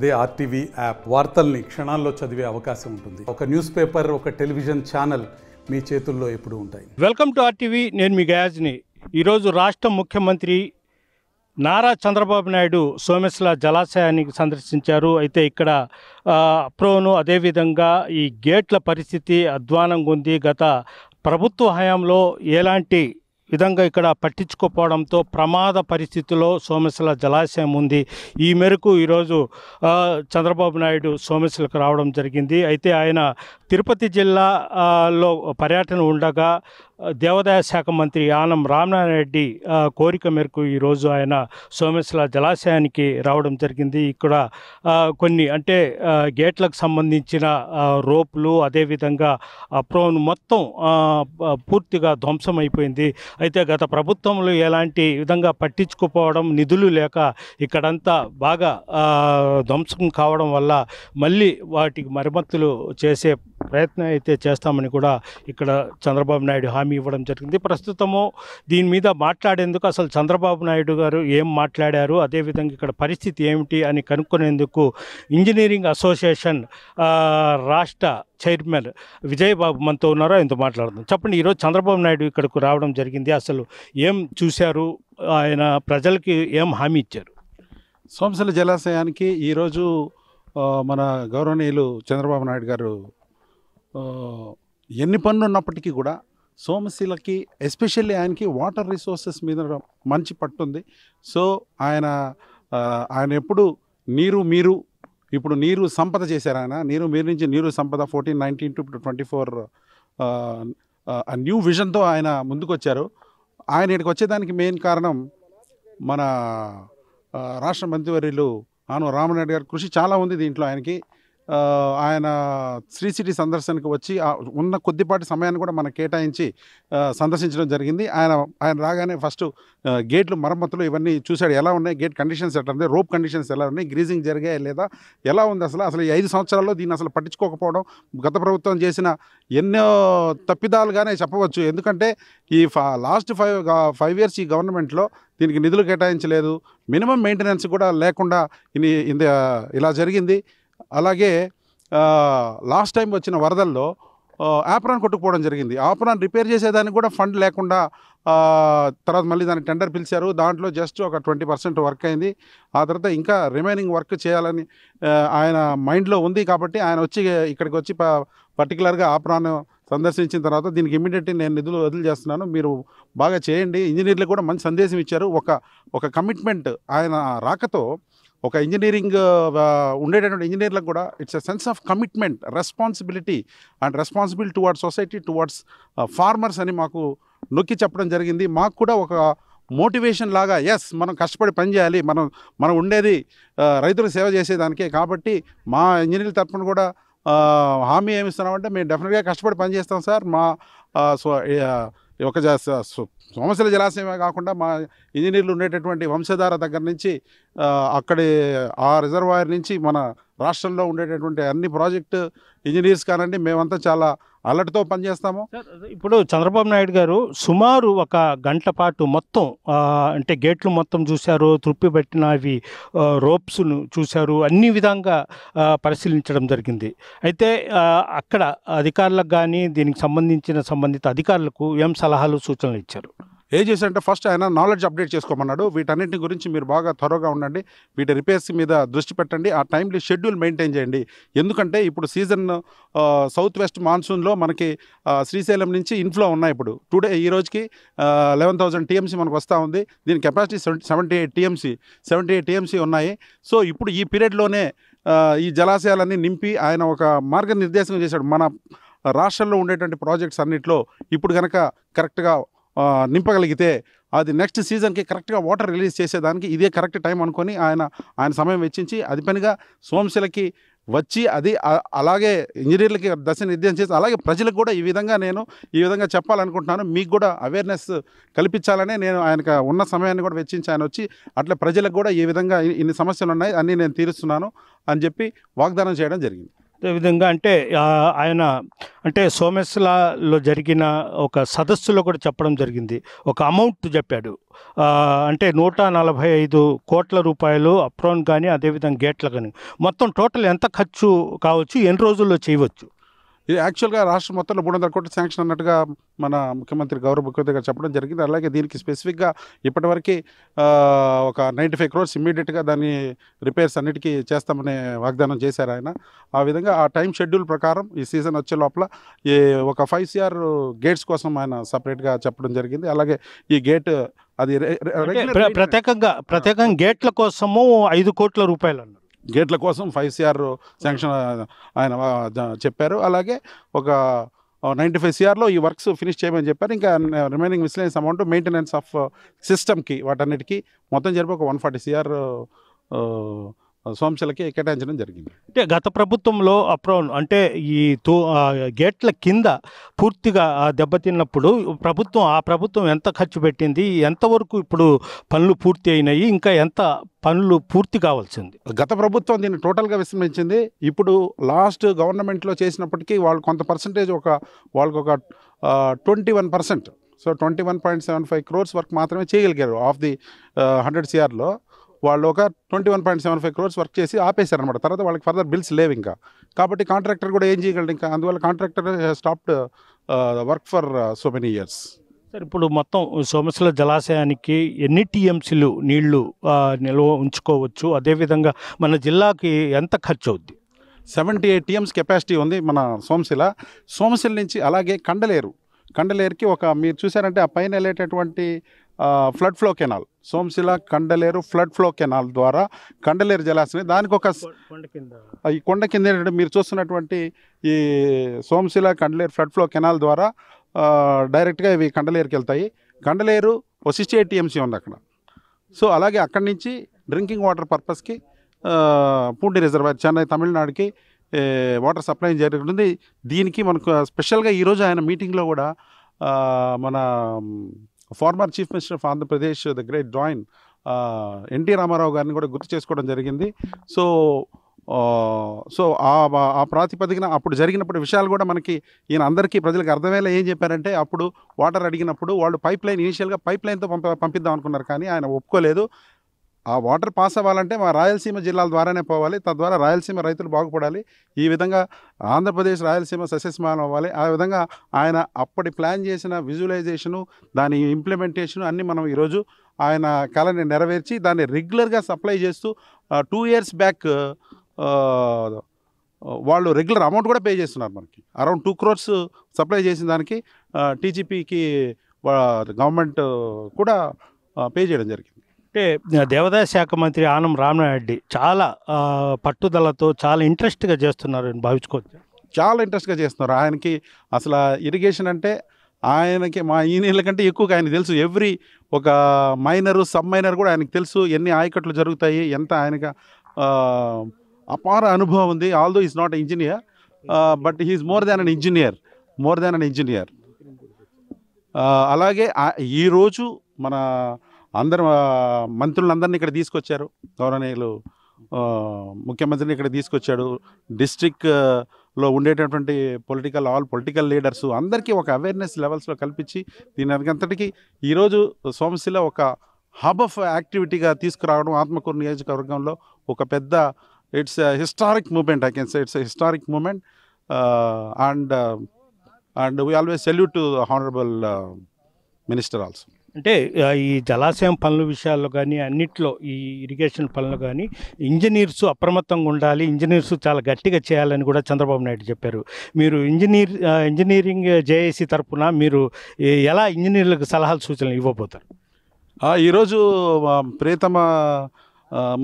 అదే RTV app వార్తల్ని క్షణాల్లో చదివే అవకాశం ఉంటుంది. ఒక న్యూస్ పేపర్, ఒక టెలివిజన్ ఛానల్ మీ చేతుల్లో ఎప్పుడూ ఉంటాయి. Welcome to RTV. నేను మీ గయాజ్ని. ఈరోజు రాష్ట్ర ముఖ్యమంత్రి నారా చంద్రబాబు నాయుడు సోమేశ్వర జలాశయానికి సందర్శించారు. అయితే ఇక్కడ అప్రోను అదేవిధంగా ఈ గేట్ల పరిస్థితి అధ్వానంగా ఉంది. గత ప్రభుత్వ హయాంలో ఎలాంటి విధంగా ఇక్కడ పట్టించుకోపోవడంతో ప్రమాద పరిస్థితిలో సోమేశ్వర జలాశయం ఉంది. ఈ మేరకు ఈరోజు చంద్రబాబు నాయుడు సోమేశ్వరకు రావడం జరిగింది. అయితే ఆయన తిరుపతి జిల్లాలో పర్యటన ఉండగా దేవాదాయ శాఖ మంత్రి ఆనం రామనారాయణ రెడ్డి కోరిక మేరకు ఈరోజు ఆయన సోమేశ్వర జలాశయానికి రావడం జరిగింది. ఇక్కడ కొన్ని అంటే గేట్లకు సంబంధించిన రోపులు అదేవిధంగా అప్రోన్ మొత్తం పూర్తిగా ధ్వంసం అయిపోయింది. అయితే గత ప్రభుత్వంలో ఎలాంటి విధంగా పట్టించుకోపోవడం, నిధులు లేక ఇక్కడంతా బాగా ధ్వంసం కావడం వల్ల మళ్ళీ వాటికి మరమ్మతులు చేసే ప్రయత్నం అయితే చేస్తామని కూడా ఇక్కడ చంద్రబాబు నాయుడు హామీ ఇవ్వడం జరిగింది. ప్రస్తుతము దీని మీద మాట్లాడేందుకు అసలు చంద్రబాబు నాయుడు గారు ఏం మాట్లాడారు, అదేవిధంగా ఇక్కడ పరిస్థితి ఏమిటి అని కనుక్కునేందుకు ఇంజనీరింగ్ అసోసియేషన్ రాష్ట్ర చైర్మన్ విజయబాబు మనతో ఉన్నారో ఆయనతో మాట్లాడుతున్నాం. చెప్పండి, ఈరోజు చంద్రబాబు నాయుడు ఇక్కడకు రావడం జరిగింది. అసలు ఏం చూశారు, ఆయన ప్రజలకి ఏం హామీ ఇచ్చారు? సోమశిల జలాశయానికి ఈరోజు మన గౌరవనీయులు చంద్రబాబు నాయుడు గారు ఎన్ని పనులు ఉన్నప్పటికీ కూడా సోమశిలకి ఎస్పెషల్లీ ఆయనకి వాటర్ రిసోర్సెస్ మీద మంచి పట్టుంది. సో ఆయన ఎప్పుడు మీరు ఇప్పుడు నీరు సంపద చేశారు. ఆయన మీరు నుంచి నీరు సంపద 1419 to 24 న్యూ విజన్తో ఆయన ముందుకొచ్చారు. ఆయన ఇక్కడికి వచ్చేదానికి మెయిన్ కారణం మన రాష్ట్ర మంత్రివర్యులు ఆనం రామనాయుడు గారి కృషి చాలా ఉంది దీంట్లో. ఆయన శ్రీ సిటీ సందర్శనకు వచ్చి ఉన్న కొద్దిపాటి సమయాన్ని కూడా మనకు కేటాయించి సందర్శించడం జరిగింది. ఆయన రాగానే ఫస్ట్ గేట్లు మరమ్మతులు ఇవన్నీ చూశాడు. ఎలా ఉన్నాయి గేట్ కండిషన్స్, ఎట్లా ఉంది, రోప్ కండిషన్స్ ఎలా ఉన్నాయి, గ్రీజింగ్ జరిగాయా లేదా, ఎలా ఉంది, అసలు ఈ 5 సంవత్సరాల్లో దీన్ని అసలు పట్టించుకోకపోవడం గత ప్రభుత్వం చేసిన ఎన్నో తప్పిదాలుగానే చెప్పవచ్చు. ఎందుకంటే ఈ లాస్ట్ 5 years ఈ గవర్నమెంట్లో దీనికి నిధులు కేటాయించలేదు, మినిమం మెయింటెనెన్స్ కూడా లేకుండా ఇలా జరిగింది. అలాగే లాస్ట్ టైం వచ్చిన వరదల్లో ఆప్రాన్ కొట్టుకుపోవడం జరిగింది. ఆప్రాన్ రిపేర్ చేసేదానికి కూడా ఫండ్ లేకుండా తర్వాత మళ్ళీ దాన్ని టెండర్ పిలిచారు. దాంట్లో జస్ట్ ఒక 20% వర్క్ అయింది. ఆ తర్వాత ఇంకా రిమైనింగ్ వర్క్ చేయాలని ఆయన మైండ్లో ఉంది. కాబట్టి ఆయన ఇక్కడికి వచ్చి పర్టికులర్గా ఆప్రాన్ సందర్శించిన తర్వాత దీనికి ఇమ్మీడియట్లీ నేను నిధులు వదిలి చేస్తున్నాను, మీరు బాగా చేయండి. ఇంజనీర్లకు కూడా మంచి సందేశం ఇచ్చారు. ఒక కమిట్మెంట్ ఆయన రాకతో ఒక ఇంజనీరింగ్ ఉండేటటువంటి ఇంజనీర్లకు కూడా it's a sense of commitment, responsibility towards society, towards farmers అని మాకు నొక్కి చెప్పడం జరిగింది. మాకు కూడా ఒక మోటివేషన్ లాగా, ఎస్ మనం కష్టపడి పని చేయాలి, మనం ఉండేది రైతులకు సేవ చేసేదానికే. కాబట్టి మా ఇంజనీర్ల తరఫున కూడా హామీ ఏమిస్తున్నామంటే మేము డెఫినెట్గా కష్టపడి పని చేస్తాం సార్. ఒక సోమశిల జలాశయమే కాకుండా మా ఇంజనీర్లు ఉండేటటువంటి వంశధార దగ్గర నుంచి అక్కడి ఆ రిజర్వాయర్ నుంచి మన రాష్ట్రంలో ఉండేటటువంటి అన్ని ప్రాజెక్టు ఇంజనీర్స్ కానండి మేమంతా చాలా అలర్ట్తో పనిచేస్తాము. ఇప్పుడు చంద్రబాబు నాయుడు గారు సుమారు 1 గంట పాటు మొత్తం అంటే గేట్లు మొత్తం చూశారు, త్రుప్పి పెట్టినవి రోప్స్ను చూశారు, అన్ని విధంగా పరిశీలించడం జరిగింది. అయితే అక్కడ అధికారులకు కానీ దీనికి సంబంధిత అధికారులకు ఏం సలహాలు సూచనలు ఇచ్చారు? ఏం చేశారంటే ఫస్ట్ ఆయన నాలెడ్జ్ అప్డేట్ చేసుకోమన్నాడు. వీటన్నింటి గురించి మీరు బాగా త్వరగా ఉండండి, వీటి రిపేర్స్ మీద దృష్టి పెట్టండి, ఆ టైంలీ షెడ్యూల్ మెయింటైన్ చేయండి. ఎందుకంటే ఇప్పుడు సీజన్ సౌత్ వెస్ట్ మాన్సూన్లో మనకి శ్రీశైలం నుంచి ఇన్ఫ్లో ఉన్నాయి. ఇప్పుడు ఈ రోజుకి 11,000 TMC మనకు వస్తూ ఉంది. దీని కెపాసిటీ 78 TMC ఉన్నాయి. సో ఇప్పుడు ఈ పీరియడ్లోనే ఈ జలాశయాలన్నీ నింపి ఆయన ఒక మార్గనిర్దేశం చేశాడు. మన రాష్ట్రంలో ఉండేటువంటి ప్రాజెక్ట్స్ అన్నింటిలో ఇప్పుడు కనుక కరెక్ట్గా నింపగలిగితే అది నెక్స్ట్ సీజన్కి కరెక్ట్గా వాటర్ రిలీజ్ చేసేదానికి ఇదే కరెక్ట్ టైం అనుకొని ఆయన సమయం వెచ్చించి అది పనిగా సోమశిలకి వచ్చి అలాగే ఇంజనీర్లకి నిర్దేశం చేసి అలాగే ప్రజలకు కూడా ఈ విధంగా చెప్పాలనుకుంటున్నాను. మీకు కూడా అవేర్నెస్ కల్పించాలనే నేను ఆయనకు ఉన్న సమయాన్ని కూడా వెచ్చించి ఆయన వచ్చి అట్లా ప్రజలకు కూడా ఈ విధంగా ఇన్ని సమస్యలు ఉన్నాయి అన్నీ నేను తీరుస్తున్నాను అని చెప్పి వాగ్దానం చేయడం జరిగింది. అదేవిధంగా అంటే ఆయన అంటే సోమేశ్వరలో జరిగిన ఒక సదస్సులో కూడా చెప్పడం జరిగింది. ఒక అమౌంట్ చెప్పాడు. అంటే 145 కోట్ల రూపాయలు అప్రోన్ కానీ అదేవిధంగా గేట్లు కానీ మొత్తం టోటల్ ఎంత ఖర్చు కావచ్చు, ఎన్ని రోజుల్లో చేయవచ్చు? ఇది యాక్చువల్గా రాష్ట్రం మొత్తంలో 300 కోట్ల శాంక్షన్ అన్నట్టుగా మన ముఖ్యమంత్రి గౌరవ ముఖ్యమంత్రి గారు చెప్పడం జరిగింది. అలాగే దీనికి స్పెసిఫిక్గా ఇప్పటివరకు ఒక 95 క్రోర్స్ ఇమ్మీడియట్గా దాన్ని రిపేర్స్ అన్నిటికీ చేస్తామనే వాగ్దానం చేశారు ఆయన. ఆ విధంగా ఆ టైం షెడ్యూల్ ప్రకారం ఈ సీజన్ వచ్చే లోపల ఒక 5 CR గేట్స్ కోసం ఆయన సపరేట్గా చెప్పడం జరిగింది. అలాగే ఈ గేట్ అది ప్రత్యేకంగా గేట్ల కోసము 5 కోట్ల రూపాయలు అన్నారు. గేట్ల కోసం 5 CR శాంక్షన్ ఆయన చెప్పారు. అలాగే ఒక 95 CRలో ఈ వర్క్స్ ఫినిష్ చేయమని చెప్పారు. ఇంకా రిమైనింగ్ మిస్లెనియస్ అమౌంట్ మెయింటెనెన్స్ ఆఫ్ సిస్టమ్కి వాటన్నిటికీ మొత్తం జరిపి ఒక 140 CR సోమశిలకి కేటాయించడం జరిగింది. అంటే గత ప్రభుత్వంలో అప్రోన్ అంటే ఈ గేట్ల కింద పూర్తిగా దెబ్బతిన్నప్పుడు ఆ ప్రభుత్వం ఎంత ఖర్చు పెట్టింది, ఎంతవరకు ఇప్పుడు పనులు పూర్తి అయినాయి, ఇంకా ఎంత పనులు పూర్తి కావాల్సింది? గత ప్రభుత్వం దీన్ని టోటల్గా విస్మరించింది. ఇప్పుడు లాస్ట్ గవర్నమెంట్లో చేసినప్పటికీ వాళ్ళు కొంత పర్సంటేజ్ వాళ్ళకు ఒక 21%, సో 21.75 క్రోర్స్ వర్క్ మాత్రమే చేయగలిగారు. ఆఫ్ ది 100 CRలో వాళ్ళు ఒక 21.75 క్రోర్స్ వర్క్ చేసి ఆపేశారనమాట. తర్వాత వాళ్ళకి ఫర్దర్ బిల్స్ లేవు ఇంకా. కాబట్టి కాంట్రాక్టర్ కూడా ఏం చేయగలడు ఇంకా. అందువల్ల contractor stopped work for so many years. Sir, ఇప్పుడు మొత్తం సోమశిల జలాశయానికి ఎన్ని టీఎంసీలు నీళ్లు నిల్వ ఉంచుకోవచ్చు? అదేవిధంగా మన జిల్లాకి ఎంత ఖర్చు అవుద్ది? 78 TMs కెపాసిటీ ఉంది మన సోమశిల నుంచి. అలాగే కండలేరుకి మీరు చూసారంటే ఆ పైన వెళ్ళేటటువంటి flood flow canal, Somasila Kandaleru flood flow canal ద్వారా కండలేరు జలాశయం, దానికి ఒక ఈ కొండ కింద మీరు చూస్తున్నటువంటి ఈ Somasila Kandaleru flood flow canal ద్వారా డైరెక్ట్గా ఇవి కండలేరుకి వెళ్తాయి. కండలేరు 68 TMC ఉంది అక్కడ. సో అలాగే అక్కడి నుంచి డ్రింకింగ్ వాటర్ పర్పస్కి పూండి రిజర్వాయర్ చెన్నై తమిళనాడుకి వాటర్ సప్లై జరుగుతుంది. దీనికి మనకు స్పెషల్గా ఈరోజు ఆయన మీటింగ్లో కూడా మన former chief minister of Andhra Pradesh the great doyen NT Rama Rao గారిని కూడా గుర్తు చేసుకోవడం జరిగింది. సో ఆ ప్రాతిపదికన అప్పుడు జరిగినప్పుడు విషయాలు కూడా మనకి ఈయన అందరికీ ప్రజలకు అర్థమయ్యేలా ఏం చెప్పారంటే, అప్పుడు వాటర్ అడిగినప్పుడు వాళ్ళు ఇనిషియల్గా పైప్ లైన్తో పంపిద్దాం అనుకున్నారు, కానీ ఆయన ఒప్పుకోలేదు. ఆ వాటర్ పాస్ అవ్వాలంటే మా రాయలసీమ జిల్లాల ద్వారానే పోవాలి, తద్వారా రాయలసీమ రైతులు బాగుపడాలి, ఈ విధంగా ఆంధ్రప్రదేశ్ రాయలసీమ సస్యశ్యామలం అవ్వాలి. ఆ విధంగా ఆయన అప్పటి ప్లాన్ చేసిన విజువలైజేషను, దాని ఇంప్లిమెంటేషను అన్నీ మనం ఈరోజు ఆయన కళని నెరవేర్చి దాన్ని రెగ్యులర్గా సప్లై చేస్తూ 2 years బ్యాక్ వాళ్ళు రెగ్యులర్ అమౌంట్ కూడా పే చేస్తున్నారు. మనకి అరౌండ్ 2 crores సప్లై చేసిన దానికి టీజీపీకి గవర్నమెంట్ కూడా పే చేయడం జరిగింది. అంటే దేవాదాయ శాఖ మంత్రి ఆనం రామనాయుడు చాలా పట్టుదలతో చాలా ఇంట్రెస్ట్గా చేస్తున్నారు అని భావించుకోవచ్చు. చాలా ఇంట్రెస్ట్గా చేస్తున్నారు. ఆయనకి అసలు ఇరిగేషన్ అంటే ఆయనకి మా ఈ నీళ్ళ కంటే ఎక్కువగా ఆయనకు తెలుసు. ఎవ్రీ ఒక మైనరు సబ్ మైనర్ కూడా ఆయనకు తెలుసు, ఎన్ని ఆయకట్లు జరుగుతాయి, ఎంత ఆయనకి అపార అనుభవం ఉంది. Although is not engineer, but he's more than an engineer. అలాగే ఈరోజు మన అందరు మంత్రులందరినీ ఇక్కడ తీసుకొచ్చారు. గౌరవనీయులు ముఖ్యమంత్రిని ఇక్కడ తీసుకొచ్చాడు. డిస్ట్రిక్ట్లో ఉండేటటువంటి ఆల్ పొలిటికల్ లీడర్స్ అందరికీ ఒక అవేర్నెస్ లెవెల్స్లో కల్పించి దీని అంతటికీ ఈరోజు సోమశిల ఒక హబ్ ఆఫ్ యాక్టివిటీగా తీసుకురావడం ఆత్మకూరు నియోజకవర్గంలో ఒక పెద్ద it's historic moment. I can say it's historic moment. And we always salute to honourable minister also. అంటే ఈ జలాశయం పనుల విషయాల్లో కానీ అన్నిట్లో ఈ ఇరిగేషన్ పనులు కానీ ఇంజనీర్స్ అప్రమత్తంగా ఉండాలి, ఇంజనీర్స్ చాలా గట్టిగా చేయాలని కూడా చంద్రబాబు నాయుడు చెప్పారు. మీరు ఇంజనీరింగ్ జేఏసీ తరఫున మీరు ఎలా ఇంజనీర్లకు సలహాలు సూచనలు ఇవ్వబోతారు? ఈరోజు ప్రియతమ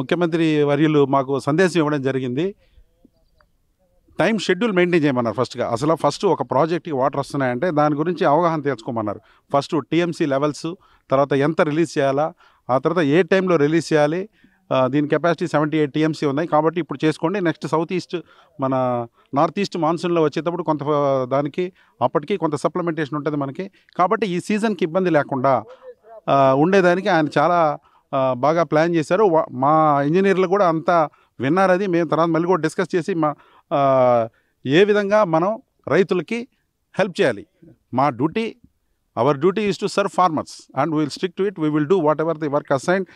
ముఖ్యమంత్రి వర్యులు మాకు సందేశం ఇవ్వడం జరిగింది. టైం షెడ్యూల్ మెయింటైన్ చేయమన్నారు. ఫస్ట్ ఒక ప్రాజెక్ట్కి వాటర్ వస్తున్నాయంటే దాని గురించి అవగాహన తెలుసుకోమన్నారు. ఫస్ట్ టీఎంసీ లెవెల్స్, తర్వాత ఎంత రిలీజ్ చేయాలా, ఆ తర్వాత ఏ టైంలో రిలీజ్ చేయాలి. దీని కెపాసిటీ 78 TMC ఉన్నాయి కాబట్టి ఇప్పుడు చేసుకోండి. నెక్స్ట్ సౌత్ ఈస్ట్ మన నార్త్ ఈస్ట్ మాన్సూన్లో వచ్చేటప్పుడు కొంత దానికి అప్పటికి కొంత సప్లిమెంటేషన్ ఉంటుంది మనకి. కాబట్టి ఈ సీజన్కి ఇబ్బంది లేకుండా ఉండేదానికి ఆయన చాలా బాగా ప్లాన్ చేశారు. మా ఇంజనీర్లు కూడా అంతా విన్నారు. అది మేము తర్వాత మళ్ళీ కూడా డిస్కస్ చేసి ఏ విధంగా మనం రైతులకి హెల్ప్ చేయాలి. మా duty, our duty is to serve farmers and we will stick to it. We will do whatever the work assign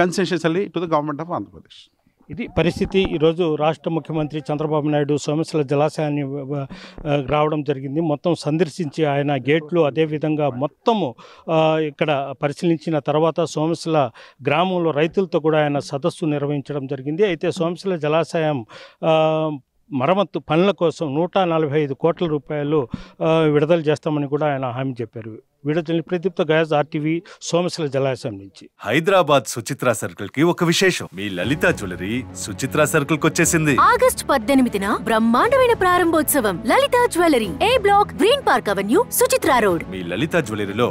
conscientiously to the government of Andhra Pradesh. ఇది పరిస్థితి. ఈరోజు రాష్ట్ర ముఖ్యమంత్రి చంద్రబాబు నాయుడు సోమశిల జలాశయాన్ని రావడం జరిగింది. మొత్తం సందర్శించి ఆయన గేట్లు అదేవిధంగా మొత్తము ఇక్కడ పరిశీలించిన తర్వాత సోమశిల గ్రామంలో రైతులతో కూడా ఆయన సదస్సు నిర్వహించడం జరిగింది. అయితే సోమశిల జలాశయం మరమ్మత్తు పనుల కోసం 145 కోట్ల రూపాయలు విడుదల చేస్తామని కూడా ఆయన హామీ చెప్పారు. వీడియో ప్రదీప్తో గయాజ్, RTV, సోమశిల జలాశయం నుంచి. హైదరాబాద్ సుచిత్ర సర్కిల్ కి ఒక విశేషం. మీ లలిత జ్యువెలరీ సుచిత్ర సర్కిల్ కి వచ్చేసింది. ఆగస్టు 18న బ్రహ్మాండమైన ప్రారంభోత్సవం. Lalitha jewellery, A block, green park avenue, Suchitra road. మీ లలిత జ్యువెలరీలో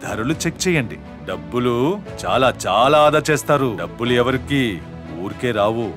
ధరలు చెక్ చేయండి. డబ్బులు చాలా చాలా ఆదా చేస్తారు. డబ్బులు ఎవరికి ఊరికే రావు.